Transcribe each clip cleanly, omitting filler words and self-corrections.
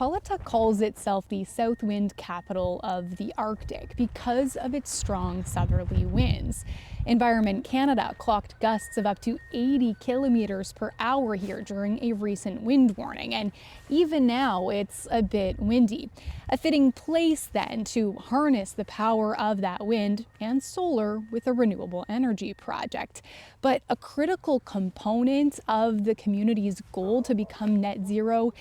Paulatuk calls itself the south wind capital of the Arctic because of its strong southerly winds. Environment Canada clocked gusts of up to 80 kilometers per hour here during a recent wind warning, and even now it's a bit windy. A fitting place then to harness the power of that wind and solar with a renewable energy project. But a critical component of the community's goal to become net zero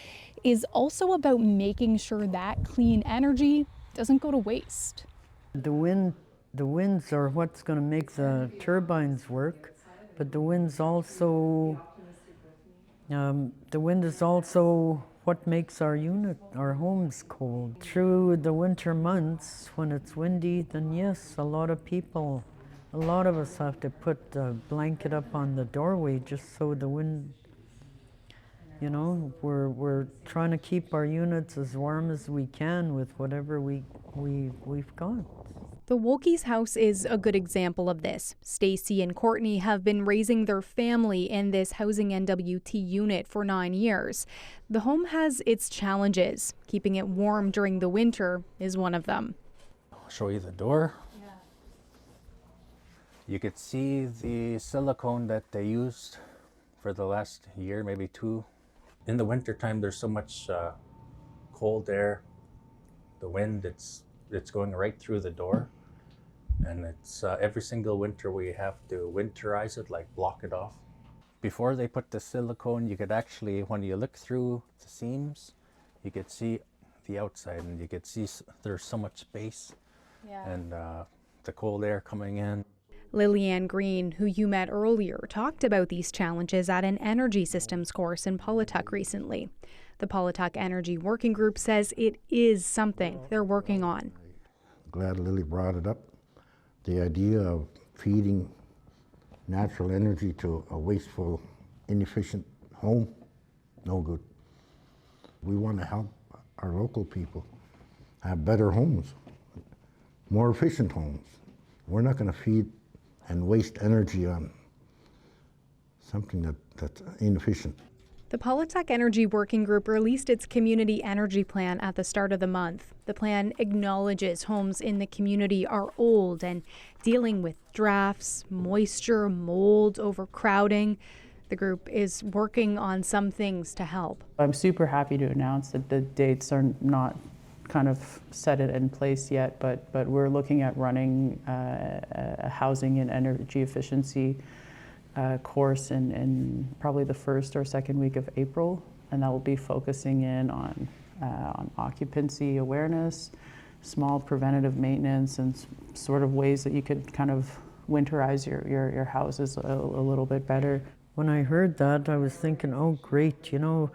is also about making sure that clean energy doesn't go to waste. The winds are what's going to make the turbines work, but the wind is also what makes our homes cold. Through the winter months, when it's windy, then yes, a lot of us have to put a blanket up on the doorway just so the wind. You know, we're trying to keep our units as warm as we can with whatever we've got. The Wolke's house is a good example of this. Stacy and Courtney have been raising their family in this housing NWT unit for 9 years. The home has its challenges. Keeping it warm during the winter is one of them. I'll show you the door. Yeah. You could see the silicone that they used for the last year, maybe two. In the wintertime, there's so much cold air, the wind, it's going right through the door. And it's every single winter we have to winterize it, like block it off. Before they put the silicone, you could actually, when you look through the seams, you could see the outside and you could see there's so much space and the cold air coming in. Lillian Green, who you met earlier, talked about these challenges at an energy systems course in Paulatuk recently. The Paulatuk Energy Working Group says it is something they're working on. Glad Lily brought it up. The idea of feeding natural energy to a wasteful, inefficient home, no good. We want to help our local people have better homes, more efficient homes. We're not going to feed and waste energy on something that's inefficient. The Paulatuk Energy Working Group released its community energy plan at the start of the month. The plan acknowledges homes in the community are old and dealing with drafts, moisture, mold, overcrowding. The group is working on some things to help. I'm super happy to announce that the dates are not kind of set it in place yet, but we're looking at running a housing and energy efficiency course in probably the first or second week of April, and that will be focusing in on occupancy awareness, small preventative maintenance, and sort of ways that you could kind of winterize your houses a little bit better. When I heard that, I was thinking, oh great, you know,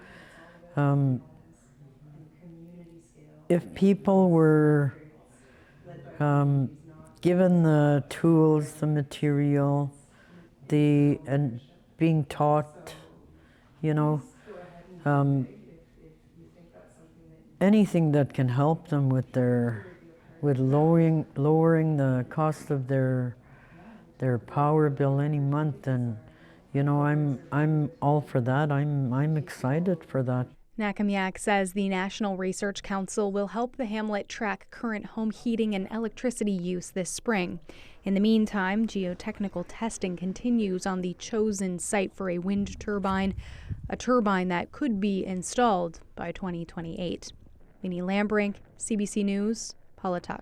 if people were given the tools, the material, and being taught, you know, anything that can help them with lowering the cost of their power bill any month, and you know, I'm all for that. I'm excited for that. Nakamiak says the National Research Council will help the hamlet track current home heating and electricity use this spring. In the meantime, geotechnical testing continues on the chosen site for a wind turbine, a turbine that could be installed by 2028. Liny Lamberink, CBC News, Paulatuk.